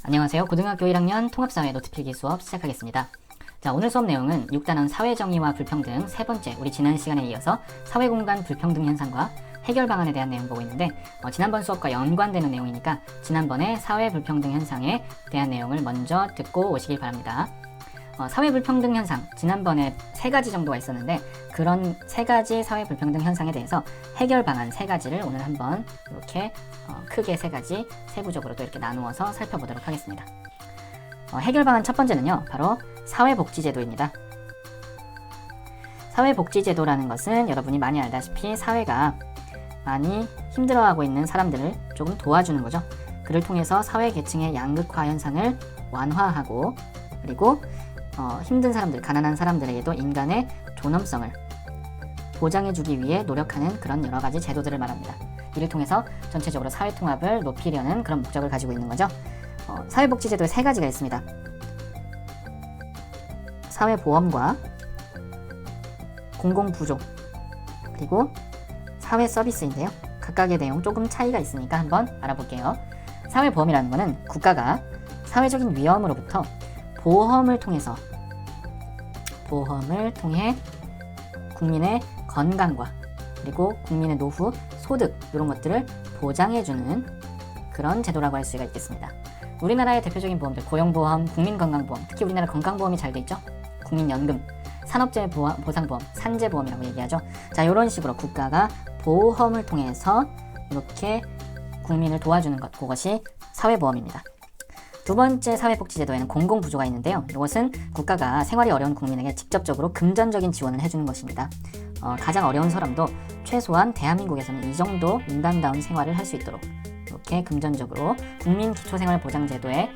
안녕하세요. 고등학교 1학년 통합사회 노트필기 수업 시작하겠습니다. 자, 오늘 수업 내용은 6단원 사회정의와 불평등 세 번째, 우리 지난 시간에 이어서 사회공간 불평등 현상과 해결 방안에 대한 내용 보고 있는데 지난번 수업과 연관되는 내용이니까 지난번에 사회 불평등 현상에 대한 내용을 먼저 듣고 오시길 바랍니다. 사회 불평등 현상, 지난번에 3가지 정도가 있었는데 그런 3가지 사회 불평등 현상에 대해서 해결 방안 3가지를 오늘 한번 이렇게 크게 3가지 세부적으로 또 이렇게 나누어서 살펴보도록 하겠습니다. 해결 방안 첫 번째는요, 바로 사회복지제도입니다. 사회복지제도라는 것은 여러분이 많이 알다시피 사회가 많이 힘들어하고 있는 사람들을 조금 도와주는 거죠. 그를 통해서 사회 계층의 양극화 현상을 완화하고, 그리고 힘든 사람들, 가난한 사람들에게도 인간의 존엄성을 보장해주기 위해 노력하는 그런 여러 가지 제도들을 말합니다. 이를 통해서 전체적으로 사회통합을 높이려는 그런 목적을 가지고 있는 거죠. 사회복지제도에 3가지가 있습니다. 사회보험과 공공부조, 그리고 사회서비스인데요. 각각의 내용 조금 차이가 있으니까 한번 알아볼게요. 사회보험이라는 것은 국가가 사회적인 위험으로부터 보험을 통해 국민의 건강과 그리고 국민의 노후, 소득 이런 것들을 보장해주는 그런 제도라고 할 수가 있겠습니다. 우리나라의 대표적인 보험들, 고용보험, 국민건강보험, 특히 우리나라 건강보험이 잘 돼 있죠. 국민연금, 산업재해보상보험, 산재보험이라고 얘기하죠. 자, 이런 식으로 국가가 보험을 통해서 이렇게 국민을 도와주는 것, 그것이 사회보험입니다. 두 번째 사회복지제도에는 공공부조가 있는데요. 이것은 국가가 생활이 어려운 국민에게 직접적으로 금전적인 지원을 해주는 것입니다. 가장 어려운 사람도 최소한 대한민국에서는 이 정도 인간다운 생활을 할 수 있도록 이렇게 금전적으로 국민기초생활보장제도에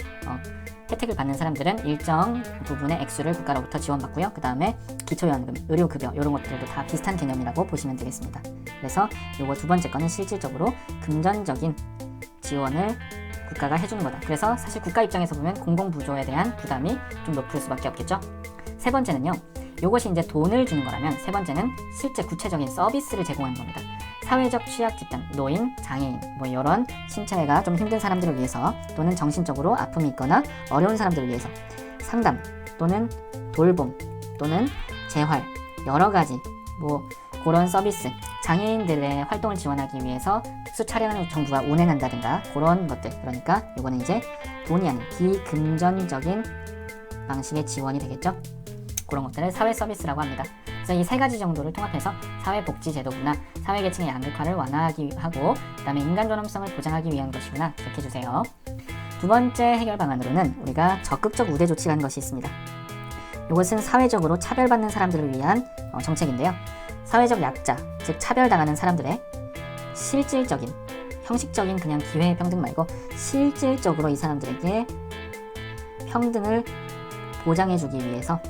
혜택을 받는 사람들은 일정 부분의 액수를 국가로부터 지원받고요. 그 다음에 기초연금, 의료급여 이런 것들도 다 비슷한 개념이라고 보시면 되겠습니다. 그래서 요거 두 번째 거는 실질적으로 금전적인 지원을 국가가 해주는 거다. 그래서 사실 국가 입장에서 보면 공공부조에 대한 부담이 좀 높을 수밖에 없겠죠. 세 번째는요, 요것이 이제 돈을 주는 거라면 세 번째는 실제 구체적인 서비스를 제공하는 겁니다. 사회적 취약 집단, 노인, 장애인, 이런 신체가 좀 힘든 사람들을 위해서 또는 정신적으로 아픔이 있거나 어려운 사람들을 위해서 상담 또는 돌봄 또는 재활, 여러 가지 그런 서비스, 장애인들의 활동을 지원하기 위해서 특수 차량을 정부가 운행한다든가 그런 것들, 그러니까 이거는 이제 돈이 아닌 비금전적인 방식의 지원이 되겠죠. 그런 것들을 사회 서비스라고 합니다. 그래서 이 3가지 정도를 통합해서 사회복지제도구나, 사회계층의 양극화를 완화하기 하고 그 다음에 인간 존엄성을 보장하기 위한 것이구나, 기억해주세요. 두 번째 해결 방안으로는 우리가 적극적 우대 조치라는 것이 있습니다. 이것은 사회적으로 차별받는 사람들을 위한 정책인데요. 사회적 약자, 즉 차별당하는 사람들의 실질적인, 형식적인 그냥 기회의 평등 말고 실질적으로 이 사람들에게 평등을 보장해주기 위해서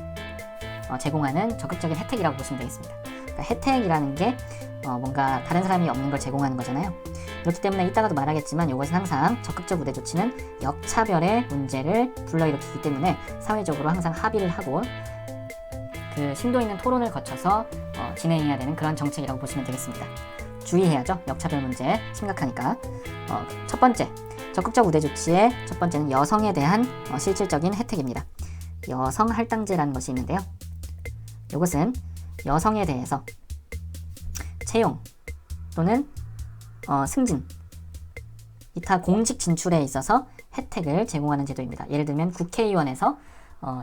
제공하는 적극적인 혜택이라고 보시면 되겠습니다. 그러니까 혜택이라는 게 뭔가 다른 사람이 없는 걸 제공하는 거잖아요. 그렇기 때문에 이따가도 말하겠지만 이것은 항상 적극적 우대 조치는 역차별의 문제를 불러일으키기 때문에 사회적으로 항상 합의를 하고 그 심도 있는 토론을 거쳐서 진행해야 되는 그런 정책이라고 보시면 되겠습니다. 주의해야죠. 역차별 문제 심각하니까. 첫 번째, 적극적 우대 조치의 첫 번째는 여성에 대한 실질적인 혜택입니다. 여성 할당제라는 것이 있는데요. 이것은 여성에 대해서 채용 또는 승진, 기타 공직 진출에 있어서 혜택을 제공하는 제도입니다. 예를 들면 국회의원에서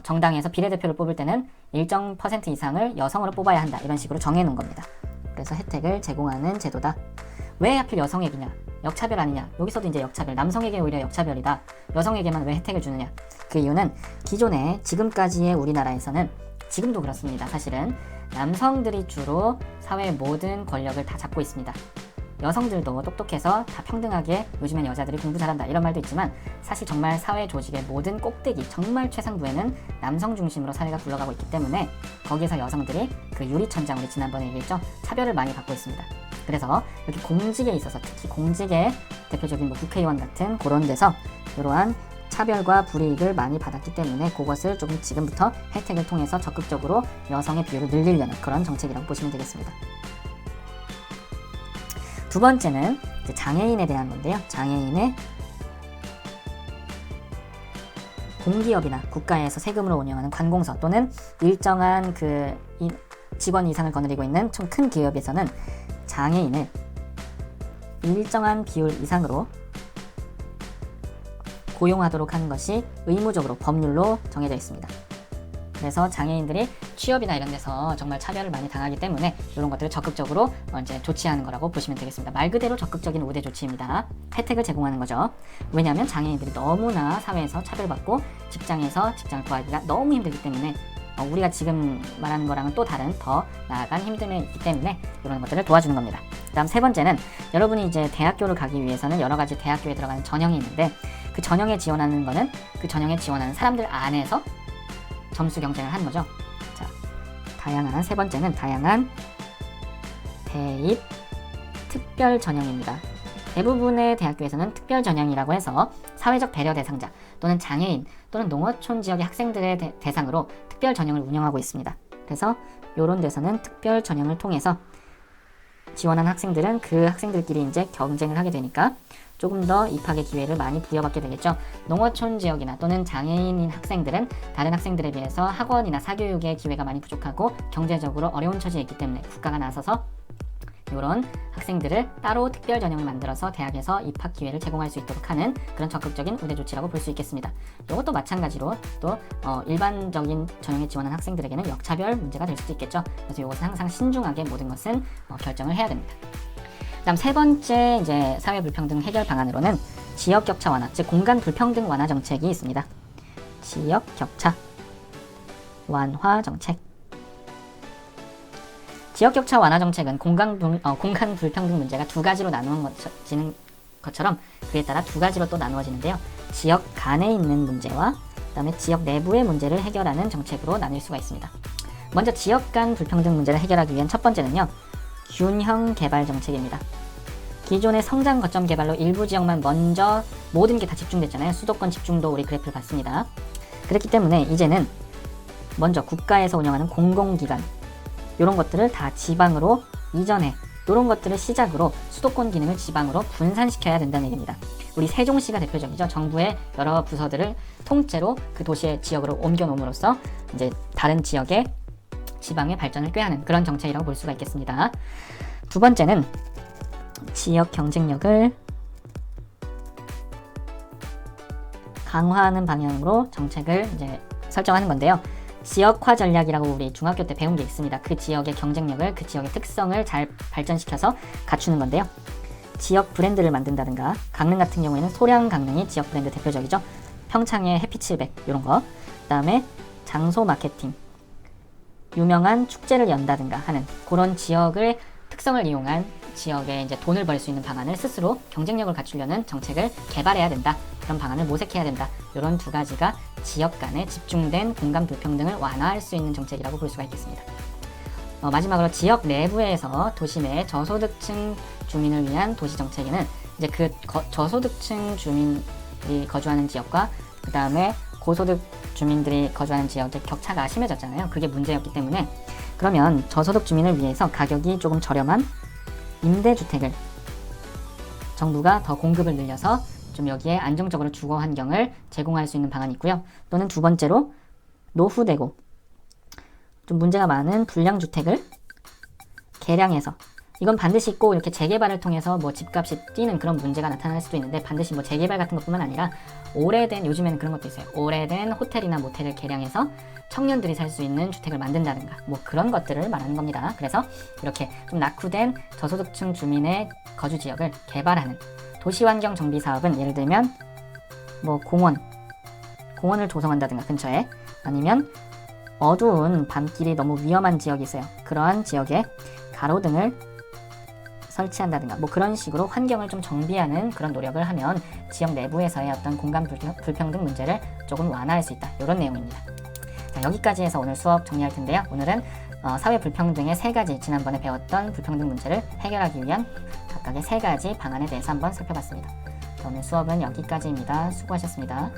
정당에서 비례대표를 뽑을 때는 일정 퍼센트 이상을 여성으로 뽑아야 한다, 이런 식으로 정해놓은 겁니다. 그래서 혜택을 제공하는 제도다. 왜 하필 여성에게냐? 역차별 아니냐? 여기서도 이제 역차별, 남성에게 오히려 역차별이다, 여성에게만 왜 혜택을 주느냐? 그 이유는 기존에 지금까지의 우리나라에서는, 지금도 그렇습니다. 사실은 남성들이 주로 사회의 모든 권력을 다 잡고 있습니다. 여성들도 똑똑해서 다 평등하게 요즘엔 여자들이 공부 잘한다 이런 말도 있지만 사실 정말 사회 조직의 모든 꼭대기, 정말 최상부에는 남성 중심으로 사회가 굴러가고 있기 때문에 거기에서 여성들이 그 유리천장, 우리 지난번에 얘기했죠, 차별을 많이 받고 있습니다. 그래서 이렇게 공직에 있어서, 특히 공직의 대표적인 국회의원 같은 그런 데서 이러한 차별과 불이익을 많이 받았기 때문에 그것을 조금 지금부터 혜택을 통해서 적극적으로 여성의 비율을 늘리려는 그런 정책이라고 보시면 되겠습니다. 두 번째는 장애인에 대한 건데요. 장애인의 공기업이나 국가에서 세금으로 운영하는 관공서 또는 일정한 직원 이상을 거느리고 있는 좀 큰 기업에서는 장애인을 일정한 비율 이상으로 고용하도록 하는 것이 의무적으로 법률로 정해져 있습니다. 그래서 장애인들이 취업이나 이런 데서 정말 차별을 많이 당하기 때문에 이런 것들을 적극적으로 이제 조치하는 거라고 보시면 되겠습니다. 말 그대로 적극적인 우대 조치입니다. 혜택을 제공하는 거죠. 왜냐하면 장애인들이 너무나 사회에서 차별받고 직장에서 직장을 구하기가 너무 힘들기 때문에 우리가 지금 말하는 거랑은 또 다른 더 나아간 힘듦이 있기 때문에 이런 것들을 도와주는 겁니다. 다음 세 번째는 여러분이 이제 대학교를 가기 위해서는 여러 가지 대학교에 들어가는 전형이 있는데 그 전형에 지원하는 거는 그 전형에 지원하는 사람들 안에서 점수 경쟁을 하는 거죠. 자, 세 번째는 다양한 대입 특별 전형입니다. 대부분의 대학교에서는 특별 전형이라고 해서 사회적 배려 대상자 또는 장애인 또는 농어촌 지역의 학생들의 대상으로 특별 전형을 운영하고 있습니다. 그래서 이런 데서는 특별 전형을 통해서 지원한 학생들은 그 학생들끼리 이제 경쟁을 하게 되니까 조금 더 입학의 기회를 많이 부여받게 되겠죠. 농어촌 지역이나 또는 장애인인 학생들은 다른 학생들에 비해서 학원이나 사교육의 기회가 많이 부족하고 경제적으로 어려운 처지에 있기 때문에 국가가 나서서 이런 학생들을 따로 특별 전형을 만들어서 대학에서 입학 기회를 제공할 수 있도록 하는 그런 적극적인 우대 조치라고 볼 수 있겠습니다. 이것도 마찬가지로 또 일반적인 전형에 지원한 학생들에게는 역차별 문제가 될 수도 있겠죠. 그래서 이것은 항상 신중하게 모든 것은 결정을 해야 됩니다. 다음 세 번째 이제 사회 불평등 해결 방안으로는 지역 격차 완화, 즉 공간 불평등 완화 정책이 있습니다. 지역 격차 완화 정책. 지역 격차 완화 정책은 공간 불평등 문제가 두 가지로 나누어지는 것처럼 그에 따라 두 가지로 또 나누어지는데요. 지역 간에 있는 문제와 그다음에 지역 내부의 문제를 해결하는 정책으로 나눌 수가 있습니다. 먼저 지역 간 불평등 문제를 해결하기 위한 첫 번째는요. 균형 개발 정책입니다. 기존의 성장 거점 개발로 일부 지역만 먼저 모든 게 다 집중됐잖아요. 수도권 집중도 우리 그래프를 봤습니다. 그렇기 때문에 이제는 먼저 국가에서 운영하는 공공기관 이런 것들을 다 지방으로 이전해 이런 것들을 시작으로 수도권 기능을 지방으로 분산시켜야 된다는 얘기입니다. 우리 세종시가 대표적이죠. 정부의 여러 부서들을 통째로 그 도시의 지역으로 옮겨 놓음으로써 이제 다른 지역의 지방의 발전을 꾀하는 그런 정책이라고 볼 수가 있겠습니다. 두 번째는 지역 경쟁력을 강화하는 방향으로 정책을 이제 설정하는 건데요. 지역화 전략이라고 우리 중학교 때 배운 게 있습니다. 그 지역의 경쟁력을, 그 지역의 특성을 잘 발전시켜서 갖추는 건데요. 지역 브랜드를 만든다든가, 강릉 같은 경우에는 소량 강릉이 지역 브랜드 대표적이죠. 평창의 해피700 이런 거. 그 다음에 장소 마케팅, 유명한 축제를 연다든가 하는 그런 지역을 특성을 이용한 지역에 이제 돈을 벌 수 있는 방안을 스스로 경쟁력을 갖추려는 정책을 개발해야 된다. 그런 방안을 모색해야 된다. 이런 두 가지가 지역 간에 집중된 공간 불평등을 완화할 수 있는 정책이라고 볼 수가 있겠습니다. 마지막으로 지역 내부에서 도시 내 저소득층 주민을 위한 도시 정책에는 이제 그 저소득층 주민이 거주하는 지역과 그 다음에 고소득 주민들이 거주하는 지역의 격차가 심해졌잖아요. 그게 문제였기 때문에 그러면 저소득 주민을 위해서 가격이 조금 저렴한 임대주택을 정부가 더 공급을 늘려서 좀 여기에 안정적으로 주거 환경을 제공할 수 있는 방안이 있고요. 또는 두 번째로 노후되고 좀 문제가 많은 불량주택을 개량해서 이건 반드시 꼭 이렇게 재개발을 통해서 뭐 집값이 뛰는 그런 문제가 나타날 수도 있는데 반드시 뭐 재개발 같은 것뿐만 아니라 오래된 요즘에는 그런 것도 있어요. 오래된 호텔이나 모텔을 개량해서 청년들이 살 수 있는 주택을 만든다든가 뭐 그런 것들을 말하는 겁니다. 그래서 이렇게 좀 낙후된 저소득층 주민의 거주 지역을 개발하는 도시환경 정비 사업은 예를 들면 뭐 공원을 조성한다든가 근처에 아니면 어두운 밤길이 너무 위험한 지역이 있어요. 그러한 지역에 가로등을 설치한다든가 뭐 그런 식으로 환경을 좀 정비하는 그런 노력을 하면 지역 내부에서의 어떤 공간 불평등 문제를 조금 완화할 수 있다. 이런 내용입니다. 자, 여기까지 해서 오늘 수업 정리할 텐데요. 오늘은 사회 불평등의 세 가지 지난번에 배웠던 불평등 문제를 해결하기 위한 각각의 세 가지 방안에 대해서 한번 살펴봤습니다. 자, 오늘 수업은 여기까지입니다. 수고하셨습니다.